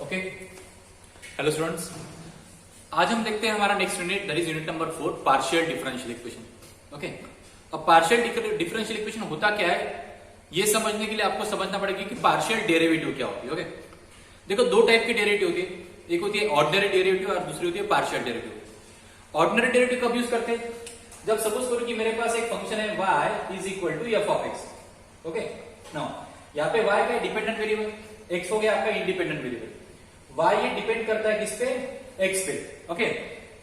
Okay, hello students. आज हम देखते हैं हमारा next unit, that is unit number 4, partial differential equation. Okay, अब पार्शियल डिफरेंशियल इक्वेशन होता क्या है, ये समझने के लिए आपको समझना पड़ेगा कि पार्शियल डेरिवेटिव क्या होती है। ओके, देखो दो टाइप की डेरिवेटिव होती है, एक होती है ऑर्डिनरी डेरिवेटिव और दूसरी होती है पार्शियल डेरिवेटिव। ऑर्डिनरी डेरिवेटिव कब यूज करते हैं, जब सपोज करो कि मेरे पास एक फंक्शन है y is equal to f of x. Okay, now यहाँ पे y का डिपेंडेंट वेरिएबल, x हो गया आपका इंडिपेंडेंट वेरिएबल। y ये डिपेंड करता है किस पे, x पे। ओके,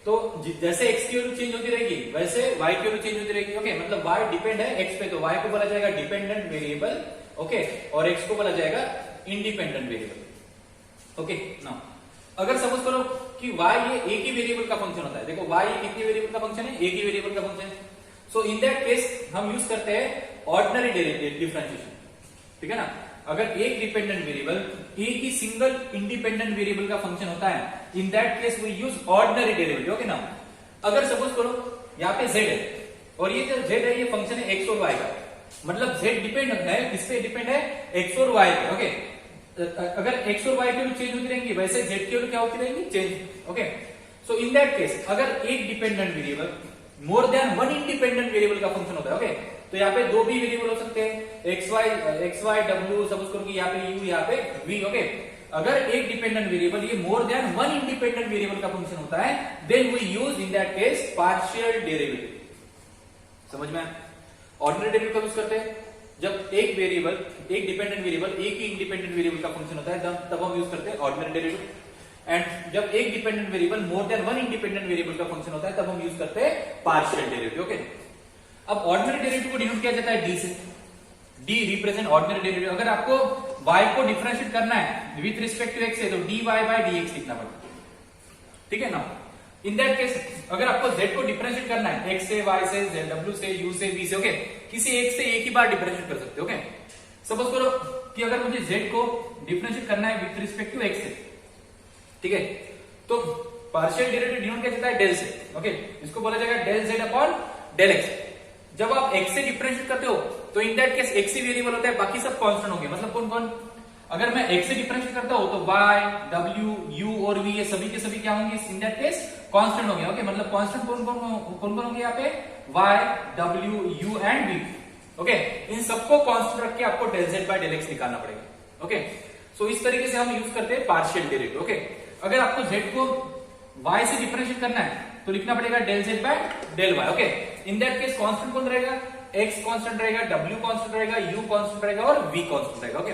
तो जैसे x की वैल्यू चेंज होती रहेगी वैसे y की वैल्यू चेंज होती रहेगी। ओके, मतलब y डिपेंड है x पे, तो y को बोला जाएगा डिपेंडेंट वेरिएबल। ओके, और x को बोला जाएगा इंडिपेंडेंट वेरिएबल। ओके, नाउ अगर सपोज करो कि y ये एक ही वेरिएबल का फंक्शन होता है, देखो y ये कितने वेरिएबल का फंक्शन है, एक ही वेरिएबल का फंक्शन है। सो इन दैट केस हम यूज करते हैं ऑर्डिनरी डिफरेंशिएशन। ठीक है ना, अगर एक डिपेंडेंट वेरिएबल एक ही सिंगल इंडिपेंडेंट वेरिएबल का फंक्शन होता है, in that case we use ordinary derivative. Okay ना, अगर सपोज करो यहाँ पे z है और ये जो z है ये फंक्शन है x और y का, मतलब z डिपेंड है किस पे, डिपेंड है x और y पे। ओके, अगर x और y की वैल्यू चेंज होती रहेंगी वैसे z की वैल्यू क्या होती रहेगी, change. Okay, so in that case अगर एक डिपेंडेंट वेरिएबल मोर देन वन इंडिपेंडेंट वेरिएबल का फंक्शन होता है, ओके, तो यहाँ पे दो भी वेरिएबल हो सकते हैं, एक्स वाई डब्ल्यू, सपोज करो कि यहाँ पे u, यहाँ पे v। ओके, अगर एक डिपेंडेंट वेरिएबल ये more than one independent variable का फंक्शन होता है, then we use in that case partial derivative. समझ में? ऑर्डिनरी डेरिवेटिव कब यूज करते हैं, जब एक वेरिएबल, एक डिपेंडेंट वेरिएबल एक ही इंडिपेंडेंट वेरिएबल का फंक्शन होता है, तब हम यूज करते हैं ऑर्डिनरी डेरिवेटिव। एंड जब एक डिपेंडेंट वेरिएबल मोर देन वन इंडिपेंडेंट वेरिएबल का फंक्शन होता है, तब हम यूज करते हैं पार्शियल डेरिवेटिव। ओके, अब ऑर्डिनरी डेरिवेटिव को डिनोट किया जाता है डी से। D represent ordinary derivative. अगर आपको y को डिफरेंशिएट करना है विथ रिस्पेक्ट टू x है, तो dy बाय dx लिखना पड़ेगा। ठीक है ना, इन दैट केस अगर आपको z को डिफरेंशिएट करना है x से, y से, w से, u से, v से, ओके, किसी एक से एक ही बार डिफरेंशिएट कर सकते हो। ओके, सपोज करो कि अगर मुझे z को डिफरेंशिएट करना है विथ रिस्पेक्ट टू x से, ठीक है, तो पार्शियल डेरिवेटिव डिनोट किया जाता है डेल से। ओके, इसको बोला जाएगा del z upon del x। जब आप x से डिफरेंशिएट करते हो तो इन दैट केस x ही वेरिएबल होता है, बाकी सब कांस्टेंट होंगे। मतलब कौन कौन, अगर मैं x से डिफरेंशिएट करता हूं तो y, w, u और v ये सभी के सभी क्या होंगे, इन दैट केस कांस्टेंट होंगे। ओके, मतलब कांस्टेंट कौन कौन होंगे यहाँ पे, y, w, u and v। Okay, इन सबको कांस्टेंट रख के आपको del z by del x निकालना पड़ेगा। ओके, सो इस तरीके से हम यूज करते हैं पार्शियल डेरिवेटिव। ओके, अगर आपको z को y से डिफरेंशिएट करना है तो लिखना पड़ेगा del z by del y। Okay, in that case constant कौन रहेगा, x कांस्टेंट रहेगा, w कांस्टेंट रहेगा, u कांस्टेंट रहेगा और v कांस्टेंट रहेगा। ओके,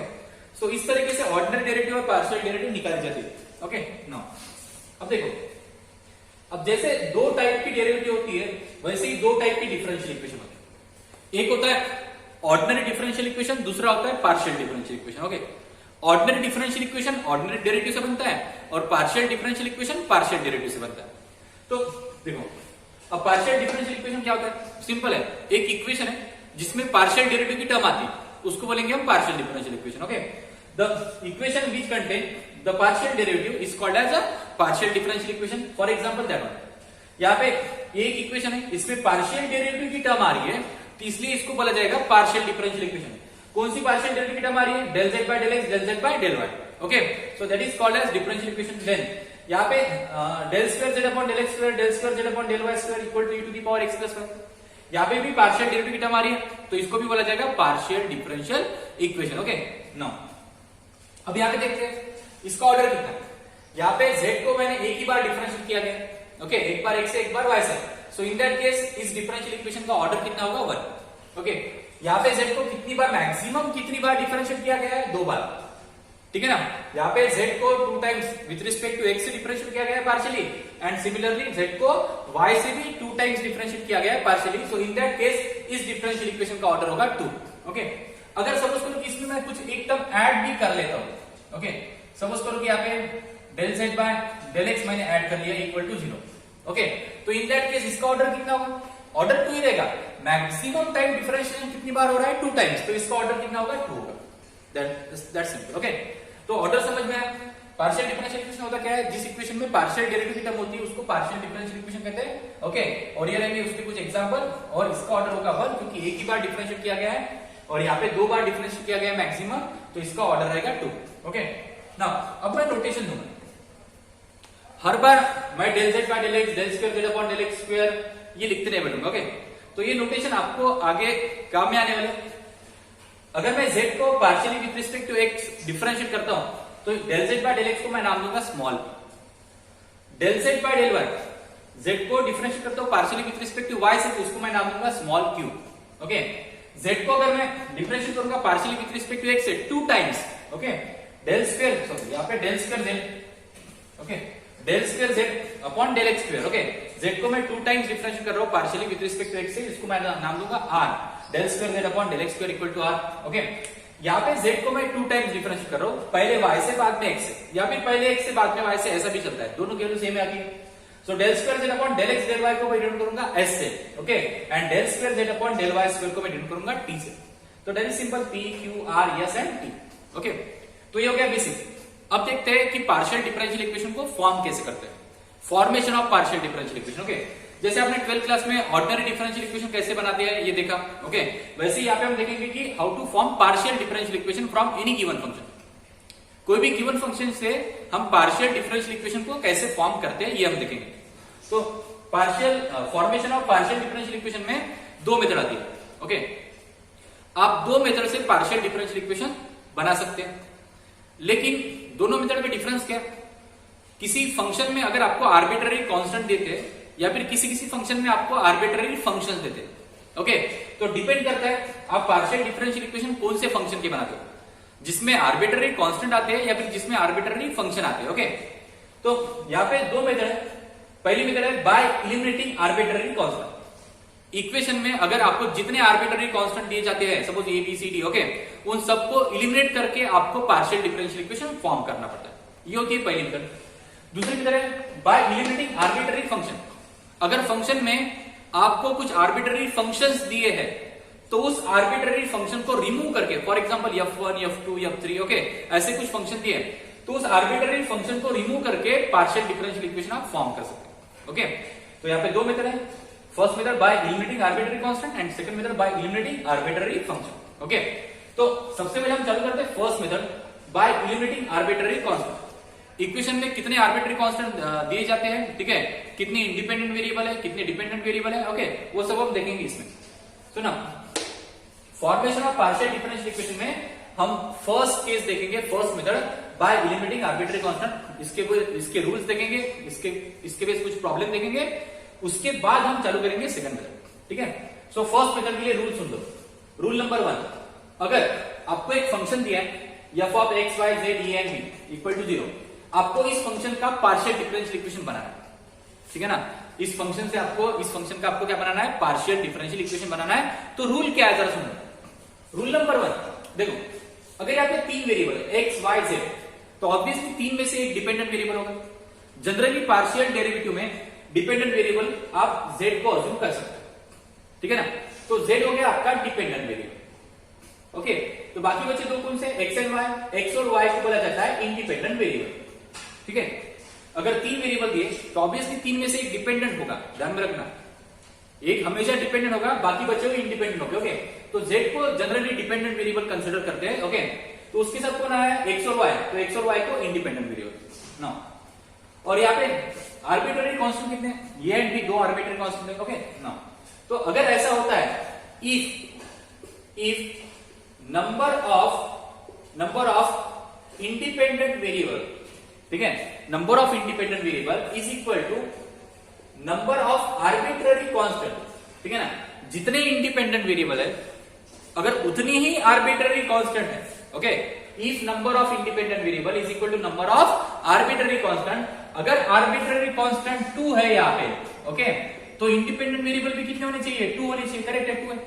सो इस तरीके से ऑर्डिनरी डेरिवेटिव और पार्शियल डेरिवेटिव निकाली जाती है। ओके, नाउ अब देखो, अब जैसे दो टाइप की डेरिवेटिव होती है वैसे ही दो टाइप की डिफरेंशियल इक्वेशन होती है। एक होता है ऑर्डिनरी डिफरेंशियल इक्वेशन, दूसरा होता है partial differential equation. Okay, ordinary differential equation ordinary derivative से बनता है और partial differential equation partial derivative से बनता है। तो देखो, अब पार्शियल डिफरेंशियल इक्वेशन क्या होता है, सिंपल है, एक इक्वेशन है जिसमें पार्शियल डेरिवेटिव की टर्म आती है, उसको बोलेंगे हम partial differential equation. Okay, the equation which contain the partial derivative is called as a partial differential equation. For example that one, यहाँ पे एक इक्वेशन है, इसमें पार्शियल डेरिवेटिव की टर्म आ रही है, तो इसलिए इसको बोला जाएगा पार्शियल डिफरेंशियल इक्वेशन। कौन सी पार्शियल डेरिवेटिव की टर्म आ रही है, del z by del x, del z by del y। Okay, so that is called as differential equation. Then यहाँ पे del square z upon del x square, del square z upon del y square equal to e to the power x plus 1। यहाँ पे भी partial derivative की term आ रही है, तो इसको भी बोला जाएगा partial differential equation. Okay, now अब यहाँ पे देखते हैं इसका ऑर्डर कितना है। यहाँ पे z को मैंने एक ही बार डिफरेंशिएट किया गया। ओके, एक बार x से, एक बार y से। सो इन दैट केस इस डिफरेंशियल इक्वेशन का ऑर्डर कितना होगा, 1। ओके, यहाँ पे z को कितनी बार, मैक्सिमम कितनी बार डिफरेंशिएट किया गया है, 2 बार। ठीक है ना, यहाँ पे z को 2 times with respect to x से डिफरेंशिएट किया गया है पार्शियली, एंड सिमिलरली z को y से भी 2 टाइम्स डिफरेंशिएट किया गया है partially. So in that case इस डिफरेंशियल इक्वेशन का ऑर्डर होगा 2। ओके, अगर सपोज करो कि इसमें मैं कुछ एक टर्म ऐड भी कर लेता हूं, ओके, सपोज करो कि यहाँ पे del z by del x मैंने ऐड कर लिया इक्वल टू 0। ओके, तो इन दैट केस इसका ऑर्डर कितना होगा, ऑर्डर 2 ही रहेगा। मैक्सिमम टाइम डिफरेंशिएशन कितनी बार हो रहा है, 2 टाइम्स, तो इसका ऑर्डर कितना होगा, 2 होगा। That's simple. ओके, तो ऑर्डर समझ में आया। पार्शियल डिफरेंशियल इक्वेशन होता क्या है, जिस इक्वेशन में पार्शियल डेरिवेटिव की टर्म होती है उसको पार्शियल डिफरेंशियल इक्वेशन कहते हैं। ओके, और ये रहेंगे उसके कुछ एग्जांपल, और इसका ऑर्डर होगा 1 क्योंकि एक ही बार डिफरेंशिएट किया गया है, और यहाँ पे 2 बार डिफरेंशिएट किया गया है मैक्सिमम, तो इसका ऑर्डर रहेगा 2। ओके, ना अब मैं नोटेशन दूंगा, हर बार मैं del z by del x del square z upon del x square ये लिखते नहीं बैठूंगा। ओके, तो ये नोटेशन आपको आगे काम में आने वाले। अगर मैं z को partially with respect to x differentiate करता हूं तो del z by del x को मैं नाम दूंगा small, del z by del y z को डिफरेंशिएट करता हूं partially with respect to y से तो उसको मैं नाम दूंगा स्मॉल q। ओके, z को अगर मैं डिफरेंशिएट करूंगा partially with respect to x से 2 times, okay, del square sorry यहां पे del square z, okay, del square z upon del x square. Okay, z को मैं 2 टाइम्स डिफरेंशिएट कर रहा हूं partially with respect to x से, इसको मैं नाम दूंगा r, del square z upon del x square equal to r। Okay, यहाँ पे z को मैं 2 टाइम्स डिफरेंशिएट कर रहा हूं, पहले y से बाद में x से, या फिर पहले x से बाद में y से, ऐसा भी चलता है, दोनों केवल सेम है आती है। So del square z upon del x del y को मैं डिनोट करूंगा s से, okay, and del square z upon del y square को मैं डिनोट करूंगा t से। तो that is simple p q r s and t। Okay, तो ये हो गया बेसिक। अब देखते हैं कि पार्शियल डिफरेंशियल इक्वेशन को फॉर्म कैसे करते हैं, formation of partial differential equation. Okay, जैसे आपने 12th क्लास में ऑर्डिनरी डिफरेंशियल इक्वेशन कैसे बनाते हैं ये देखा। ओके, वैसे ही यहाँ पे हम देखेंगे कि how to form partial differential equation from any given function. कोई भी गिवन फंक्शन से हम पार्शियल डिफरेंशियल इक्वेशन को कैसे फॉर्म करते हैं ये हम देखेंगे। तो partial formation of partial differential equation में 2 मेथड आती है। ओके, आप 2 मेथड से पार्शियल डिफरेंशियल इक्वेशन बना सकते हैं, लेकिन दोनों मेथड में डिफरेंस क्या है? किसी फंक्शन में अगर आपको आर्बिट्ररी कांस्टेंट देते हैं या फिर किसी किसी फंक्शन में आपको आर्बिट्ररी फंक्शंस देते हैं, ओके, तो डिपेंड करता है आप पार्शियल डिफरेंशियल इक्वेशन कौन से फंक्शन के बनाते हो, जिसमें आर्बिट्ररी कांस्टेंट आते हैं या फिर जिसमें आर्बिट्ररी फंक्शन आते हैं। ओके, तो यहाँ पे 2 मेथड है। पहली मेथड है by eliminating arbitrary constant. Equation में अगर आपको जितने आर्बिट्ररी कांस्टेंट दिए जाते हैं, suppose A B C D, okay, उन सबको इलिमिनेट करके आपको पार्शियल डिफरेंशियल इक्वेशन फॉर्म करना पड़ता है। ये होती है पहली मेथड। दूसरी मेथड है बाय इलिमिनेटिंग आर्बिट्ररी फंक्शन। अगर फंक्शन में आपको कुछ आर्बिट्ररी फंक्शंस दिए हैं तो उस आर्बिट्ररी फंक्शन को रिमूव करके, for example f1 f2 f3, okay, ऐसे कुछ फंक्शन दिए तो उस आर्बिट्ररी फंक्शन को रिमूव करके पार्शियल डिफरेंशियल इक्वेशन आप फॉर्म कर सकते हैं। ओके, तो यहाँ पे 2 मेथड है। First method by eliminating arbitrary constant and second method by eliminating arbitrary function. Okay, तो सबसे पहले हम चालू करते हैं first method by eliminating arbitrary constant. Equation में कितने आर्बिट्ररी कांस्टेंट दिए जाते हैं, ठीक है, कितनी इंडिपेंडेंट वेरिएबल है, कितने डिपेंडेंट वेरिएबल है, ओके, वो सब हम देखेंगे इसमें। तो ना formation of partial differential equation में हम फर्स्ट केस देखेंगे, first method by eliminating arbitrary constant. इसके रूल्स देखेंगे, इसके बेस कुछ प्रॉब्लम देखेंगे, उसके बाद हम चालू करेंगे सेकंड मेथड। ठीक है, सो फर्स्ट मेथड के लिए रूल सुन लो। रूल नंबर 1, अगर आपको एक फंक्शन दिया है f of x y z e and b equal to 0, आपको इस फंक्शन का पार्शियल डिफरेंशियल इक्वेशन बनाना है। ठीक है ना, इस फंक्शन का आपको क्या बनाना है, पार्शियल डिफरेंशियल इक्वेशन बनाना है। तो रूल क्या है जरा सुनो। रूल नंबर 1 देखो, अगर यहाँ पे 3 वेरिएबल है x y z, तो ऑब्वियसली 3 में से एक डिपेंडेंट वेरिएबल होगा। जनरली पार्शियल डेरिवेटिव में डिपेंडेंट वेरिएबल आप z को अज्यूम कर सकते हो। ठीक है ना, तो z हो गया आपका डिपेंडेंट वेरिएबल। ओके, तो बाकी बचे 2 कौन से, x एंड y। x और y को बोला जाता है इंडिपेंडेंट वेरिएबल। ठीक है, अगर 3 वेरिएबल दिए तो ऑब्वियसली 3 में से एक डिपेंडेंट होगा, ध्यान में रखना, एक हमेशा डिपेंडेंट होगा, बाकी बचे हुए इंडिपेंडेंट होंगे। ओके, तो z को जनरली डिपेंडेंट वेरिएबल कंसीडर करते हैं। ओके, तो उसके साथ कौन आया, x और y, तो x और y को इंडिपेंडेंट वेरिएबल ना। और यहाँ पे आर्बिट्ररी कांस्टेंट कितने, ये एंड बी 2 आर्बिट्ररी कांस्टेंट है। ओके ना, तो अगर ऐसा होता है, if number of independent variable, ठीक है, number of independent variable is equal to number of arbitrary constant. ठीक है ना, जितने इंडिपेंडेंट वेरिएबल है अगर उतनी ही आर्बिट्ररी कांस्टेंट है। Okay, if number of independent variable is equal to number of arbitrary constant, अगर आर्बिट्ररी कांस्टेंट 2 है यहाँ पे, ओके, तो इंडिपेंडेंट वेरिएबल भी कितने होने चाहिए, 2 होने चाहिए। करेक्ट है, 2 है।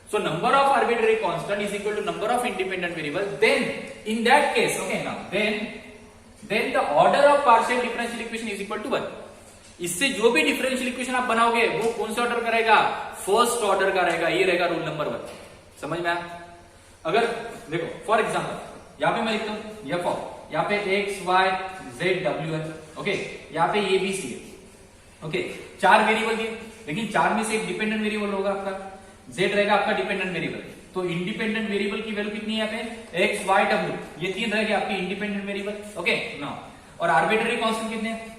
So number of arbitrary constant is equal to number of independent variable. Then in that case, okay, now then the order of partial differential equation is equal to 1. इससे जो भी डिफरेंशियल इक्वेशन आप बनाओगे वो कौन सा ऑर्डर का रहेगा, फर्स्ट ऑर्डर का रहेगा। ये रहेगा रूल नंबर 1। समझ में आया? अगर देखो फॉर एग्जांपल यहाँ पे मैं लिखता हूँ f ऑफ, यहाँ पे x y z w है। ओके, यहाँ पे a b c है। ओके, 4 वेरिएबल दिए, लेकिन 4 में से एक डिपेंडेंट वेरिएबल होगा आपका, z रहेगा आपका डिपेंडेंट वेरिएबल। तो इंडिपेंडेंट वेरिएबल की वैल्यू कितनी है यहाँ पे एक्स वाई डब्ल्यू, ये तीन रहेगी आपकी इंडिपेंडेंट वेरिएबल। ओके नाउ, और आर्बिट्ररी कांस्टेंट कितने हैं,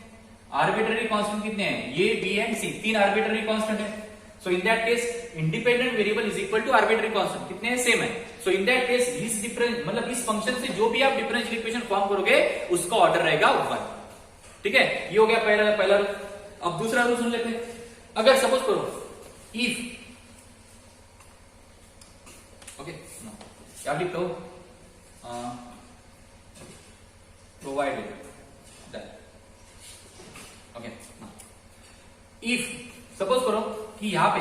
आर्बिट्ररी कांस्टेंट कितने हैं, ये बी एंड सी, तीन आर्बिट्ररी कांस्टेंट है। So in that case independent variable is equal to arbitrary constant, कितने हैं, सेम है। सो इन दैट केस इस डिफरेंस मतलब इस फंक्शन से जो भी आप डिफरेंशियल इक्वेशन फॉर्म करोगे उसका ऑर्डर रहेगा 1। ठीक है, ये हो गया पहला रूल। अब दूसरा रूल सुन लेते हैं। अगर सपोज करो इफ, ओके क्या लिखते हो, provided that, okay if suppose करो कि यहां पे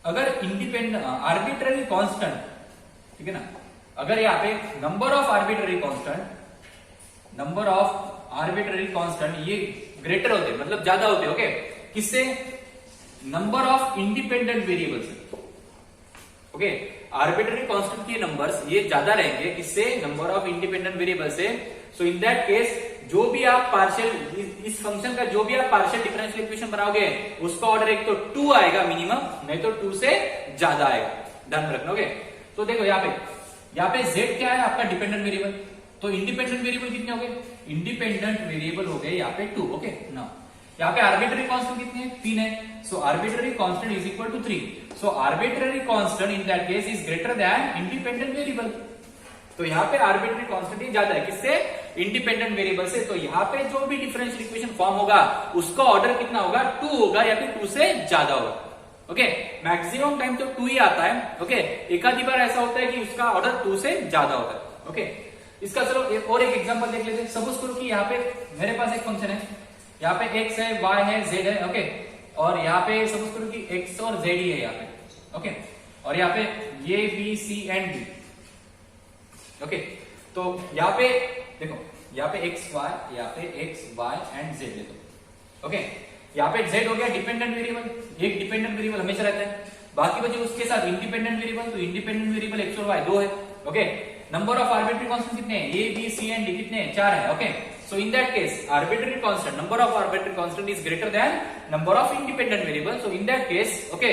अगर इंडिपेंडेंट आर्बिट्ररी कांस्टेंट, ठीक है ना, अगर यहां पे नंबर ऑफ आर्बिट्ररी कांस्टेंट ये ग्रेटर होते, मतलब ज्यादा होते, ओके, किससे, नंबर ऑफ इंडिपेंडेंट वेरिएबल से। ओके, आर्बिट्ररी कांस्टेंट के नंबर्स ये ज्यादा रहेंगे, किससे, नंबर ऑफ इंडिपेंडेंट वेरिएबल से। सो इन दैट केस जो भी आप पार्शियल, इस फंक्शन का जो भी आप पार्शियल डिफरेंशियल इक्वेशन बनाओगे उसका ऑर्डर एक तो 2 आएगा मिनिमम, नहीं तो 2 से ज्यादा आएगा, ध्यान रखना। ओके, तो देखो यहाँ पे z क्या है आपका डिपेंडेंट वेरिएबल, तो इंडिपेंडेंट वेरिएबल कितने हो गए, इंडिपेंडेंट वेरिएबल हो गए यहाँ पे 2। ओके ना, यहाँ पे आर्बिट्ररी कांस्टेंट कितने हैं, 3 है। So arbitrary constant is equal to 3। So arbitrary constant in that case is greater than independent variable. तो यहाँ पे आर्बिट्ररी कांस्टेंट ज्यादा है, किससे, इंडिपेंडेंट वेरिएबल से। तो यहाँ पे जो भी डिफरेंशियल इक्वेशन फॉर्म होगा उसका ऑर्डर कितना होगा, 2 होगा या फिर 2 से ज्यादा होगा। ओके, मैक्सिमम टाइम तो 2 ही आता है। ओके, एक आधी बार ऐसा होता है कि उसका ऑर्डर 2 से ज्यादा होता है। ओके, इसका चलो और एक एग्जांपल देख लेते हैं। सपोज करो कि यहाँ पे मेरे पास एक फंक्शन है, यहाँ पे x है, y है, z है। ओके, और यहाँ पे सपोज करो कि x और z ही है यहाँ पे। ओके, और यहाँ पे ये b c and d। Okay, तो यहाँ पे देखो, यहाँ पे x y, यहाँ पे x y एंड z ले दो। ओके, यहाँ पे z हो गया डिपेंडेंट वेरिएबल, एक डिपेंडेंट वेरिएबल हमेशा रहता है, बाकी बचे उसके साथ इंडिपेंडेंट वेरिएबल। तो इंडिपेंडेंट वेरिएबल x और y 2 है। Okay, number of arbitrary constant कितने हैं, a b c and d कितने हैं, 4 है। ओके, सो in that case arbitrary constant, number of arbitrary constant is greater then number of independent variable. So in that case okay,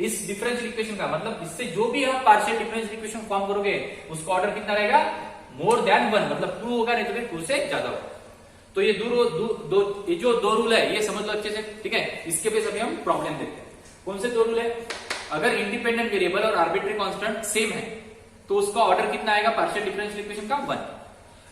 इस differential equation का मतलब इससे जो भी आप पार्शियल डिफरेंशियल इक्वेशन फॉर्म करोगे उसका ऑर्डर कितना रहेगा, मोर देन 1, मतलब 2 होगा, नहीं तो फिर 2 से ज्यादा होगा। तो ये ये जो दो रूल है ये समझ लो अच्छे से। ठीक है, इसके बेस अभी हम प्रॉब्लम देखते हैं। कौन से दो रूल है, अगर इंडिपेंडेंट वेरिएबल और आर्बिट्ररी कांस्टेंट सेम है तो उसका ऑर्डर कितना आएगा पार्शियल डिफरेंशियल इक्वेशन का, 1।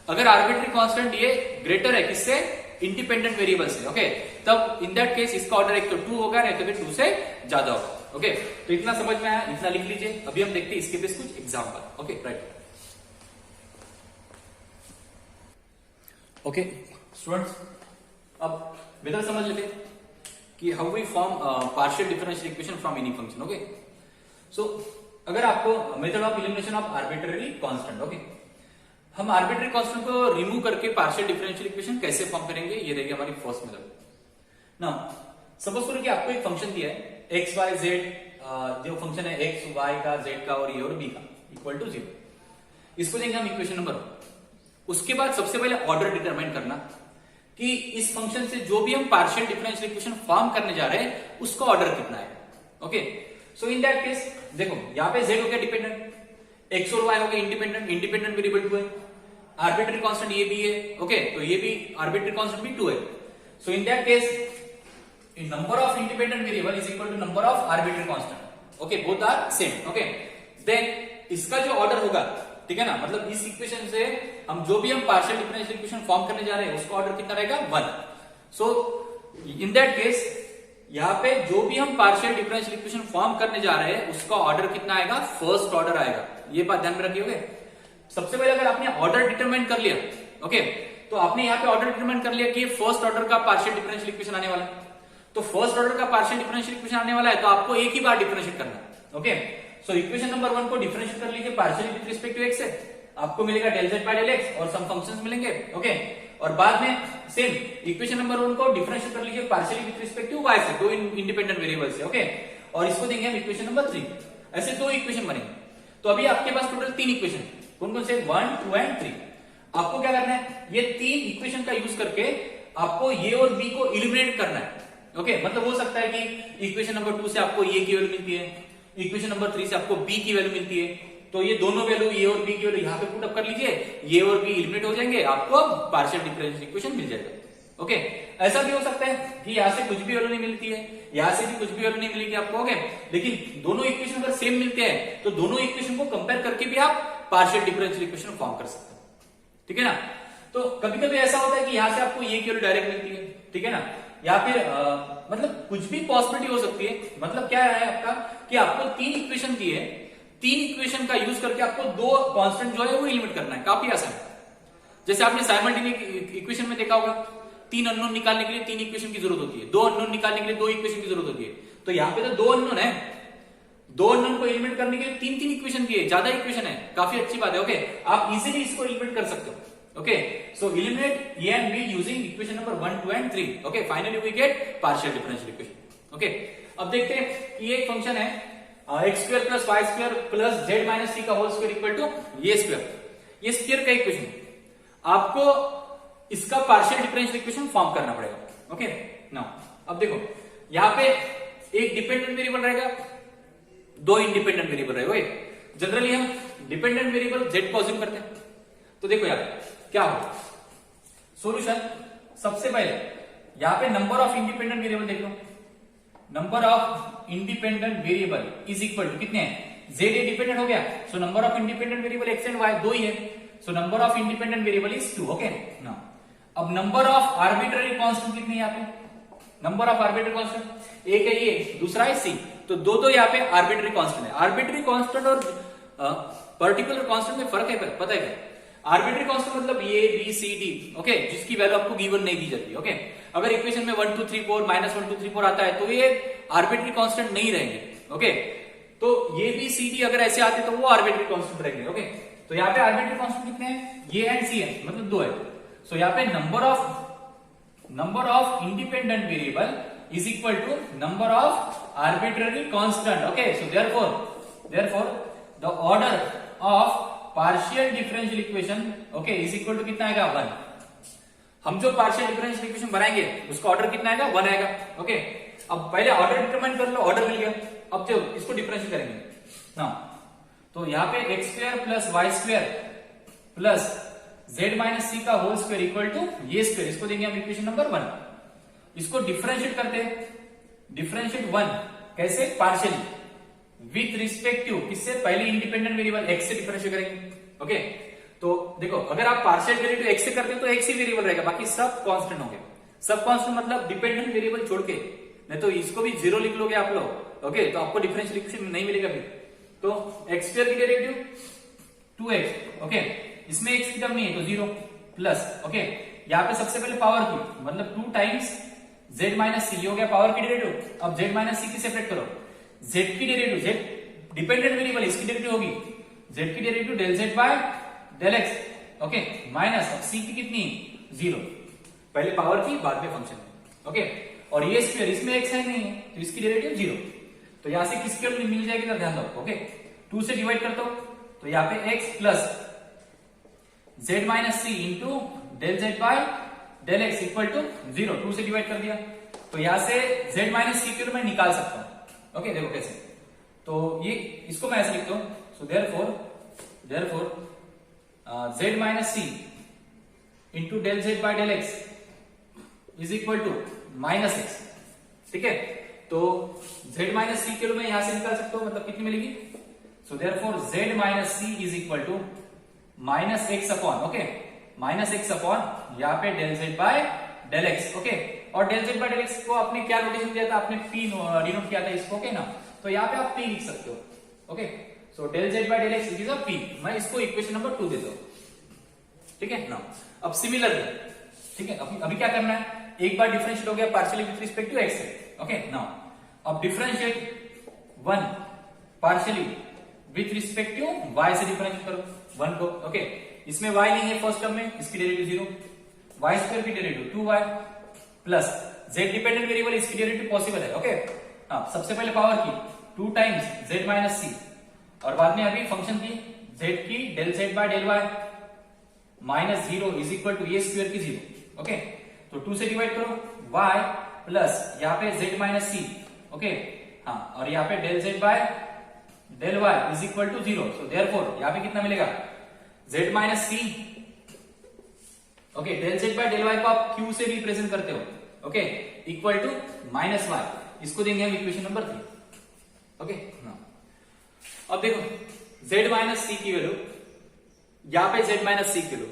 अगर आर्बिट्ररी कांस्टेंट ये ग्रेटर है किससे, इंडिपेंडेंट वेरिएबल से। ओके, तब इन दैट केस इसका ऑर्डर एक तो 2 होगा, नहीं तो फिर 2 से ज्यादा होगा। ओके, तो इतना समझ में आया, इतना लिख लीजिए। अभी हम देखते हैं इसके बेस कुछ example. Okay right, okay students, अब बेहतर समझ लेते हैं कि how we form partial differential equation from any function. Okay, so अगर आपको method of elimination of arbitrary constant, okay, हम आर्बिट्ररी कांस्टेंट को रिमूव करके पार्शियल डिफरेंशियल इक्वेशन कैसे फॉर्म करेंगे, ये रहेगी हमारी फर्स्ट मेथड। नाउ सपोज करो कि आपको एक फंक्शन दिया है एक्स वाई जेड, जो फंक्शन है एक्स वाई का, जेड का और ए और बी का इक्वल टू 0। इसको देंगे हम इक्वेशन नंबर 1। उसके बाद सबसे पहले ऑर्डर डिटरमाइन करना कि इस फंक्शन से जो भी हम पार्शियल डिफरेंशियल इक्वेशन फॉर्म करने जा रहे हैं उसका ऑर्डर कितना है। ओके, सो इन दैट केस देखो, यहाँ पे z हो गया डिपेंडेंट, x और y हो गया इंडिपेंडेंट, इंडिपेंडेंट वेरिएबल 2 है, आर्बिट्ररी कांस्टेंट ये भी है। ओके, तो ये भी आर्बिट्ररी कांस्टेंट भी 2 है। So in that case number of independent variable is equal to number of arbitrary constant. Okay, both are same. Okay, then इसका जो ऑर्डर होगा, ठीक है ना, मतलब इस इक्वेशन से हम जो भी हम पार्शियल डिफरेंशियल इक्वेशन फॉर्म करने जा रहे हैं उसका ऑर्डर कितना रहेगा, 1। सो इन दैट केस यहाँ पे जो भी हम पार्शियल डिफरेंशियल इक्वेशन फॉर्म करने जा रहे हैं उसका ऑर्डर कितना आएगा, फर्स्ट ऑर्डर आएगा। ये बात ध्यान में रखिए। सबसे पहले अगर आपने ऑर्डर डिटरमाइन कर लिया, ओके, तो आपने यहाँ पे ऑर्डर डिटरमाइन कर लिया कि फर्स्ट ऑर्डर का पार्शियल डिफरेंशियल इक्वेशन आने वाला है, तो फर्स्ट ऑर्डर का पार्शियल डिफरेंशियल इक्वेशन आने वाला है तो आपको एक ही बार डिफरेंशिएट करना है। ओके, सो इक्वेशन नंबर 1 को डिफरेंशिएट कर लीजिए partially with respect to x से, आपको मिलेगा del z by del x और सम फंक्शंस मिलेंगे। ओके, और बाद में सेम इक्वेशन नंबर 1 को डिफरेंशिएट कर लीजिए partially with respect to y से, दो इंडिपेंडेंट वेरिएबल से। ओके, और इसको देंगे हम इक्वेशन नंबर 3। ऐसे दो इक्वेशन बनेंगे। तो अभी आपके पास टोटल 3 इक्वेशन, कौन कौन से, 1, 2 एंड 3। आपको क्या करना है, ये 3 इक्वेशन का यूज करके आपको ये और बी को इलिमिनेट करना है। ओके, मतलब हो सकता है कि इक्वेशन नंबर 2 से आपको ये की वैल्यू मिलती है, इक्वेशन नंबर 3 से आपको b की वैल्यू मिलती है, तो ये दोनों वैल्यू ए और बी की वैल्यू यहाँ पे पुट अप कर लीजिए, ये और बी एलिमिनेट हो जाएंगे, आपको पार्शियल डिफरेंशियल इक्वेशन मिल जाएगा। ओके, ऐसा भी हो सकता है कि यहाँ से कुछ भी वैल्यू नहीं मिलती है, यहाँ से भी कुछ भी वैल्यू नहीं मिलेगी आपको। ओके, लेकिन दोनों इक्वेशन अगर सेम मिलते हैं तो दोनों इक्वेशन को कंपेयर करके भी आप पार्शियल डिफरेंशियल इक्वेशन फॉर्म कर सकते हैं, ठीक है ना। तो कभी कभी ऐसा होता है कि यहाँ से आपको ये की वैल्यू डायरेक्ट मिलती है, ठीक है ना, या फिर मतलब कुछ भी पॉसिबिलिटी हो सकती है। मतलब क्या है आपका कि आपको 3 इक्वेशन दी है, 3 इक्वेशन का यूज करके आपको 2 कांस्टेंट जो है वो एलिमिनेट करना है, काफी आसान है। जैसे आपने साइमल्टेनियस इक्वेशन में देखा होगा, 3 अननोन निकालने के लिए 3 इक्वेशन की जरूरत होती है, 2 अननोन निकालने के लिए 2 इक्वेशन की जरूरत होती है। तो यहाँ पे तो 2 अननोन है, 2 अननोन को एलिमिनेट करने के लिए 3 इक्वेशन दिए, ज्यादा इक्वेशन है, काफी अच्छी बात है। ओके, आप इजीली इसको एलिमिनेट कर सकते हो। Okay, so eliminate a and b using equation number 1, 2 and 3। Okay, finally we get partial differential equation. Okay, अब देखते हैं कि ये एक फंक्शन है x square plus y square plus z minus c का होल स्क्वायर इक्वल टू ये square, ये स्क्वायर का इक्वेशन, आपको इसका पार्शियल डिफरेंशियल इक्वेशन फॉर्म करना पड़ेगा। ओके, नाउ अब देखो यहां पे एक डिपेंडेंट वेरिएबल रहेगा, 2 इंडिपेंडेंट वेरिएबल रहेगा। जनरली हम डिपेंडेंट वेरिएबल जेड को अज्यूम करते हैं। तो देखो यार क्या होगा सॉल्यूशन, सबसे पहले यहां पे नंबर ऑफ इंडिपेंडेंट वेरिएबल देख लो, number of independent variable is equal to कितने हैं, जेड ए डिपेंडेंट हो गया, so number of independent variable x and y 2 ही है, so number of independent variable is 2। Okay, now अब नंबर ऑफ आर्बिट्ररी कांस्टेंट कितने हैं यहाँ पे, नंबर ऑफ आर्बिट्ररी कांस्टेंट एक है ये, दूसरा है सी, तो दो यहाँ पे आर्बिट्ररी कांस्टेंट है। आर्बिट्ररी कांस्टेंट और पर्टिकुलर कांस्टेंट में फर्क है, पता है क्या, आर्बिट्ररी कांस्टेंट मतलब A B C D, okay, जिसकी वैल्यू आपको गिवन नहीं दी जाती। ओके, अगर इक्वेशन में 1 2 3 4 -1 2 3 4 आता है तो ये आर्बिट्ररी कांस्टेंट नहीं रहेंगे। ओके, तो ये बी सी डी अगर ऐसे आते तो वो आर्बिट्ररी कांस्टेंट रहेंगे। ओके, तो यहाँ पे आर्बिट्ररी कांस्टेंट कितने हैं, ये एंड सी है, मतलब 2 है। सो यहाँ पे number of independent variable is equal to number of arbitrary constant. Okay, so therefore the order of partial differential equation okay is equal to कितना आएगा, 1। हम जो पार्शियल डिफरेंशियल इक्वेशन बनाएंगे उसका ऑर्डर कितना आएगा, 1 आएगा। ओके, अब पहले ऑर्डर डिटरमाइन कर लो, ऑर्डर मिल गया, अब जो इसको डिफरेंशियल करेंगे ना, तो यहाँ पे x square plus y square plus z minus c का होल स्क्वायर इक्वल टू ये स्क्वायर, इसको देंगे हम इक्वेशन नंबर 1। इसको डिफरेंशिएट करते हैं, डिफरेंशिएट 1 कैसे, पार्शियली विथ रिस्पेक्ट टू किससे, पहले इंडिपेंडेंट वेरिएबल एक्स से डिफरेंशिएट करेंगे। ओके, तो देखो अगर आप पार्शियल डेरिवेटिव एक्स से करते हो तो एक्स ही वेरिएबल रहेगा, बाकी सब कांस्टेंट होंगे। सब कांस्टेंट मतलब डिपेंडेंट वेरिएबल छोड़ के, नहीं तो इसको भी 0 लिख लोगे आप लोग। ओके, तो आपको डिफरेंशियल इक्वेशन नहीं मिलेगा फिर। तो एक्स स्क्वायर की डेरिवेटिव 2x, ओके, इसमें x की टर्म नहीं है तो 0 प्लस, ओके, यहाँ पे सबसे पहले पावर की मतलब 2 टाइम्स z माइनस सी हो गया पावर की डेरिवेटिव। अब z माइनस सी की सेपरेट करो, z की डेरिवेटिव, z डिपेंडेंट वेरिएबल इसकी डेरिवेटिव होगी, z की derivative del z by del x, okay, minus अब c की कितनी 0, पहले पावर की बाद में फंक्शन, ओके, और ये स्क्वायर इसमें x है नहीं है तो इसकी डेरिवेटिव 0, तो यहां से किसके मिल जाएगी तो ध्यान दो। ओके, 2 से डिवाइड करता हूं तो यहाँ पे x plus z minus C into del z by del x equal to 0, 2 से डिवाइड कर दिया तो यहां से z माइनस सी को मैं निकाल सकता हूं। ओके, देखो कैसे, तो ये इसको मैं ऐसे लिखता हूं, so therefore z minus C into del z by del x is equal to minus x। ठीक है, तो z माइनस सी के मैं यहां से निकाल सकता हूं, मतलब कितनी मिलेगी, so therefore z minus C is equal to minus x upon, okay, minus x upon यहाँ पे del z by del x। Okay, और del z by del x को आपने क्या नोटेशन दिया था, आपने p डिनोट किया था इसको, ओके ना, तो यहाँ पे आप p लिख सकते हो। Okay, so del z by del x is a p, मैं इसको इक्वेशन नंबर 2 देता हूं। ठीक है ना, अब सिमिलरली, ठीक है, अभी क्या करना है, एक बार डिफरेंशिएट हो गया partially with respect to x। Okay, now अब differentiate 1 partially with respect to y से डिफरेंशिएट करो 1 को। ओके, इसमें y नहीं है फर्स्ट टर्म में, इसकी डेरिवेटिव 0, y स्क्वायर की derivative 2y plus z dependent variable इसकी डेरिवेटिव पॉसिबल है। ओके, हाँ, सबसे पहले पावर की 2 टाइम्स z माइनस सी और बाद में अभी फंक्शन की z की del z by del y minus 0 is equal to ये स्क्वायर की 0। ओके, तो 2 से डिवाइड करो y प्लस यहाँ पे z माइनस सी, ओके, हाँ, और यहाँ पे del z by del Y is equal to 0। So therefore यहां पे कितना मिलेगा, z minus C. Okay, del z by del Y को आप q से रिप्रेजेंट करते हो, okay, equal to minus Y. इसको देंगे हम इक्वेशन नंबर 3। ओके, अब देखो z माइनस सी की वैल्यू, यहां पे z माइनस सी की वैल्यू,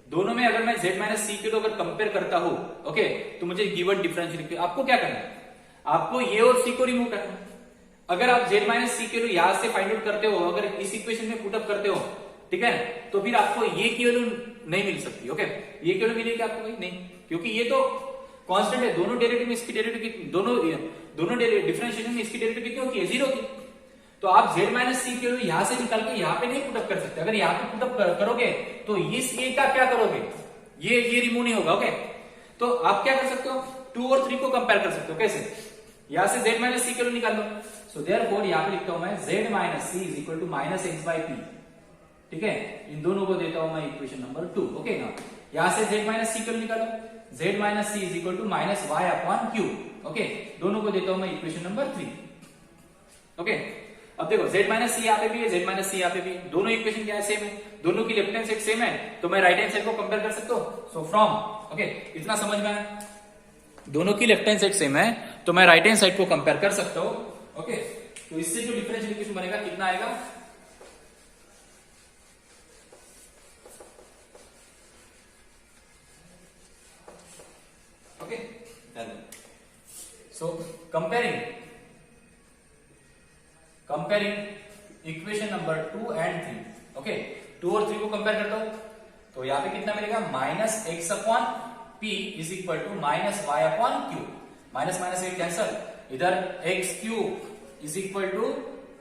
दोनों में अगर मैं z माइनस सी की वैल्यू अगर कंपेयर करता हूं, ओके, तो मुझे गिवन डिफरेंशियल आपको क्या करना है, आपको ये और सी को रिमूव करना है। अगर आप z माइनस सी की वैल्यू यहां से फाइंड आउट करते हो, अगर इस इक्वेशन में पुटअप करते हो, ठीक है, तो फिर आपको ये की वैल्यू नहीं मिल सकती। ओके, ये की वैल्यू मिलेगी आपको भाई नहीं, क्योंकि ये तो कांस्टेंट है, दोनों डेरिवेटिव में इसकी डेरिवेटिव दोनों डिफरेंशिएशन में इसकी डेरिवेटिव कितनी होती है, 0 की। तो आप z माइनस सी की वैल्यू यहां से निकाल के यहां पे नहीं पुटअप कर सकते। अगर यहां पे पुटअप करोगे तो इस ए का क्या करोगे, ये रिमूव नहीं होगा। ओके, तो आप क्या कर सकते हो, 2 और 3 को कंपेयर कर सकते हो। कैसे, यहां से z माइनस सी की वैल्यू निकाल लो। सो देयरफॉर यहां पे लिखता हूं मैं z minus C is equal to minus X by P. ठीक है, इन दोनों को देता हूं मैं इक्वेशन नंबर 2। ओके ना, यहां से z माइनस सी की वैल्यू निकालो, z minus C is equal to minus Y upon Q. Okay, दोनों को देता हूं मैं इक्वेशन नंबर 3। ओके, अब देखो z माइनस सी यहाँ पे भी है, z माइनस सी यहाँ पे भी, दोनों इक्वेशन क्या है, सेम है, दोनों की लेफ्ट हैंड साइड सेम है, तो मैं राइट हैंड साइड को कंपेयर कर सकता हूँ। सो फ्रॉम, ओके, इतना समझ में आया, दोनों की लेफ्ट हैंड साइड सेम है, तो मैं राइट हैंड साइड को कंपेयर कर सकता हूँ। ओके, तो इससे जो डिफरेंशियल इक्वेशन बनेगा कितना आएगा, okay, so comparing equation number 2 and 3। Okay, 2 और 3 को कंपेयर करता हूं, तो यहां पे कितना मिलेगा, minus x upon p is equal to minus Y upon q. Minus minus एक कैंसल, इधर x q is equal to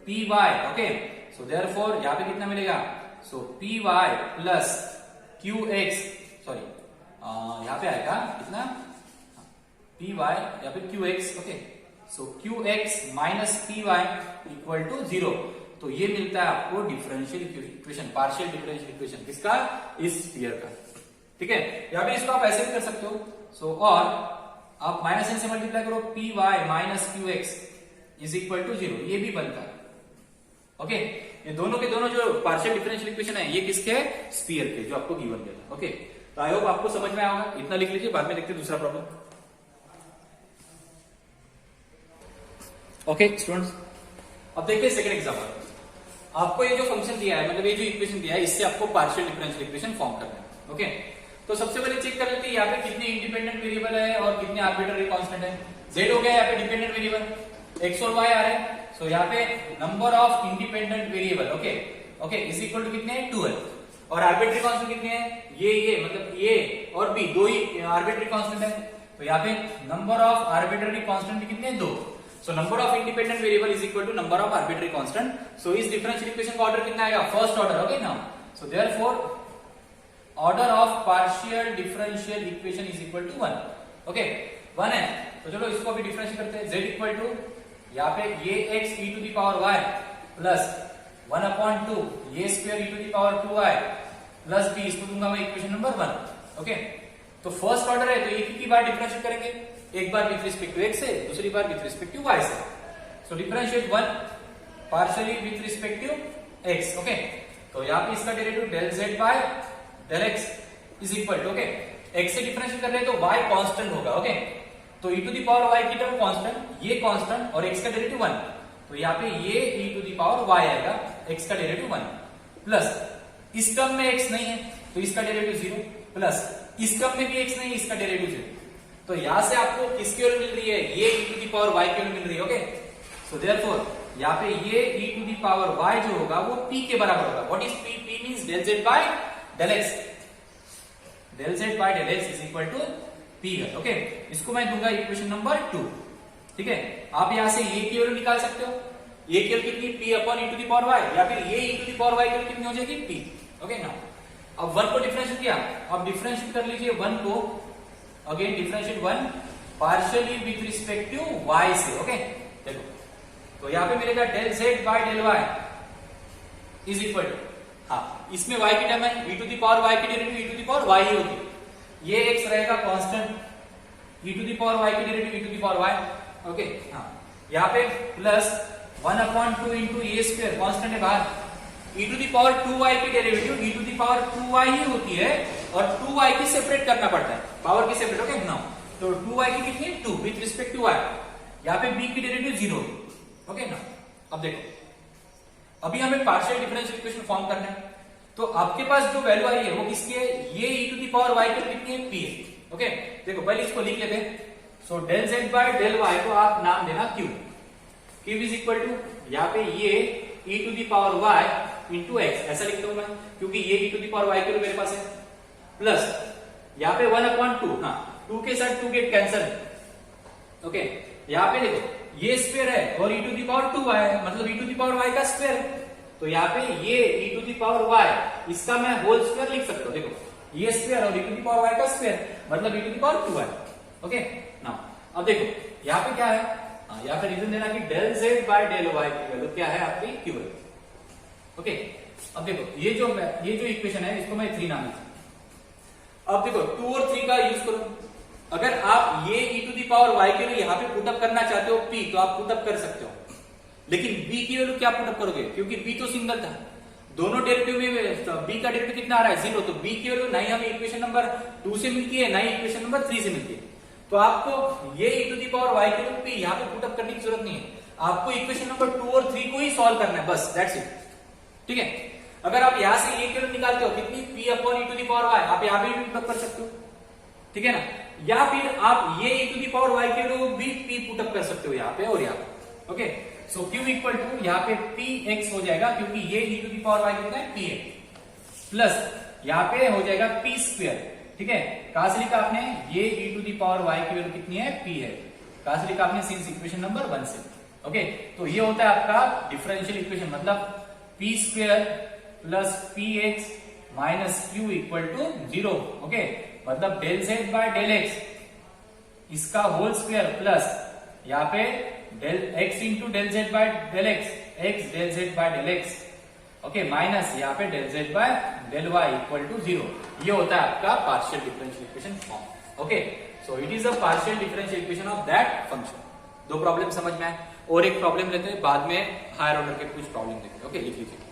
p y. Okay, so therefore यहां पे कितना मिलेगा, so p y plus q x, sorry यहां पे आएगा कितना, पी वाई या फिर q x. Okay, so q x minus p y equal to 0। तो ये मिलता है आपको differential equation, partial differential equation किसका, इस स्फीयर का। ठीक है, या फिर इसको आप ऐसे भी कर सकते हो। सो और आप माइनस एन से मल्टीप्लाई करो, P Y minus Q X is equal to 0, ये भी बनता है। ओके, ये दोनों के दोनों जो पार्शियल डिफरेंशियल इक्वेशन है, ये किसके है, स्फीयर के, जो आपको गिवन दिया था। ओके, तो आई होप आपको समझ में आया होगा, इतना लिख लीजिए, बाद में देखते हैं दूसरा प्रॉब्लम। ओके स्टूडेंट्स, अब देखिए सेकंड एग्जांपल। आपको ये जो फंक्शन दिया है, मतलब ये जो इक्वेशन दिया है, इससे आपको पार्शियल डिफरेंशियल इक्वेशन फॉर्म करना है। ओके, तो सबसे पहले चेक कर लेते हैं यहाँ पे कितने इंडिपेंडेंट वेरिएबल है और कितने आर्बिट्ररी कांस्टेंट है। z हो गया यहाँ पे डिपेंडेंट वेरिएबल, x और y आ रहे हैं। सो यहाँ पे number of independent variable, okay okay, is equal to कितने हैं, 12। और आर्बिट्ररी कांस्टेंट कितने हैं, ये मतलब a और b, दो ही आर्बिट्ररी कांस्टेंट है। तो यहाँ पे नंबर ऑफ आर्बिट्ररी कांस्टेंट कितने हैं, 2। So number of independent variable is equal to number of arbitrary constant. So इस differential equation का order कितना आएगा, first order। Okay now, so therefore order of partial differential equation is equal to 1। Okay, 1 है, तो चलो इसको अभी differentiate करते हैं। z equal to यहाँ पे ये x e to the power y plus 1 upon 2 ये square e to the power 2y plus b, इसको दूंगा मैं इक्वेशन नंबर 1। ओके, तो फर्स्ट ऑर्डर है, तो एक ही बार डिफरेंशिएट करेंगे, एक बार विथ रिस्पेक्ट टू x से, दूसरी बार विथ रिस्पेक्ट टू y से। So differentiate 1 partially with respect to x। Okay, तो यहाँ पे इसका derivative del z by del x is equal to, okay, x से डिफरेंशिएट कर रहे हैं तो y कांस्टेंट होगा। ओके, तो e to the power y की टर्म कांस्टेंट, ये कांस्टेंट और x का डेरिवेटिव 1, तो यहाँ पे ये e to the power y आएगा, x का डेरिवेटिव 1 प्लस इस टर्म में x नहीं है तो इसका डेरिवेटिव 0 प्लस इस टर्म में भी x नहीं है, इसका डेरिवेटिव 0। तो यहां से आपको किसकी वैल्यू मिल रही है, ये e to the power y की वैल्यू मिल रही है। ओके, सो देयरफॉर यहाँ पे ये e to the power y जो होगा वो p के बराबर होगा। What is p, p means del z by del x, del z by del x is equal to p है। ओके, इसको मैं दूंगा इक्वेशन नंबर 2। ठीक है, आप यहां से ये की वैल्यू निकाल सकते हो, ये की वैल्यू कितनी, p upon e to the power y, या फिर ये e to the power y की वैल्यू कितनी हो जाएगी, p। ओके ना, अब 1 को डिफरेंशिएट किया, अब डिफरेंशिएट कर लीजिए 1 को, again differentiate 1 partially with respect to y से। ओके, देखो तो यहां पे मिलेगा del z by del y is equal to, हाँ इसमें y की टर्म है, e to the power y की derivative e to the power y ही होगी, ये x रहेगा constant, e to the power y की derivative e to the power y। Okay, हाँ यहाँ पे प्लस 1/2 इंटू ए स्क्वायर, कॉन्स्टेंट है बाहर, e to the power 2y की derivative e to the power 2y ही होती है और 2y की सेपरेट करना पड़ता है, पावर की सेपरेट, ओके नाउ तो 2y की कितनी है 2 विथ रिस्पेक्ट टू y, यहाँ पे b की डेरिवेटिव 0, ओके ना। अब देखो अभी हमें पार्शियल डिफरेंशियल इक्वेशन फॉर्म करना है, तो आपके पास जो वैल्यू आई है वो किसकी है, ये e to the power y की कितनी है p है, ओके। देखो पहले इसको लिख लेते हैं, so del z by del y को आप नाम देना q, q is equal to यहाँ पे ये e to the power y into X, ऐसा लिखता हूं मैं क्योंकि ये e to the power y के लिए मेरे पास है, प्लस यहाँ पे 1/2, हाँ 2 के साथ 2 गेट कैंसल, ओके। यहाँ पे देखो ये स्क्वायर है और e to the power 2y है, मतलब e to the power y का स्क्वायर, तो यहाँ पे ये e to the power y इसका मैं होल स्क्वायर लिख सकता हूँ, देखो ये स्क्वायर और e to the power y का स्क्वायर मतलब e to the power 2y, okay ना। अब देखो यहाँ पे क्या है, यहाँ पे रीजन देना कि del z by del y की वैल्यू क्या है आपकी q है, ओके। अब देखो ये जो इक्वेशन है इसको मैं 3 नाम देता हूं। अब देखो 2 और 3 का यूज करो, अगर आप ये e to the power y के लिए यहाँ पे पुटअप करना चाहते हो p, तो आप पुटअप कर सकते हो, लेकिन b की वैल्यू क्या पुटअप करोगे, क्योंकि b तो सिंगल था, दोनों डेरिवेटिव में b का डेरिवेटिव कितना आ रहा है 0, तो b की वैल्यू नहीं हमें इक्वेशन नंबर 2 से मिलती है, नहीं इक्वेशन नंबर 3 से मिलती है, तो आपको ये e to the power y के लिए p यहाँ पे पुटअप करने की जरूरत नहीं है, आपको इक्वेशन नंबर 2 और 3 को ही सॉल्व करना है, बस दैट्स इट, ठीक है। अगर आप यहां से ये वैल्यू निकालते हो कितनी p upon e to the power y, आप यहाँ पे भी पुटअप कर सकते हो, ठीक है ना, या फिर आप ये e to the power y के लिए भी p पुटअप कर सकते हो यहाँ पे और यहाँ पे, okay. So q equal to यहाँ पे px हो जाएगा, क्योंकि ये e to the power y कितना है p है, प्लस यहाँ पे हो जाएगा p स्क्वायर, ठीक है। कहां से लिखा आपने, ये e to the power y की वैल्यू कितनी है p है, कहां से लिखा आपने, सिंस इक्वेशन नंबर 1 से, ओके। तो ये होता है आपका डिफरेंशियल इक्वेशन, मतलब p square plus px minus q equal to 0, okay, मतलब del z by del x इसका होल स्क्वायर प्लस यहाँ पे del x into del z by del x del z by del x, okay, minus यहाँ पे del z by del y equal to 0, ये होता है आपका partial differential equation form, okay. So it is a partial differential equation of that function. दो problem समझ में आए, और एक प्रॉब्लम लेते हैं बाद में, हायर ऑर्डर के कुछ प्रॉब्लम देखते हैं, ओके, लिख लीजिए।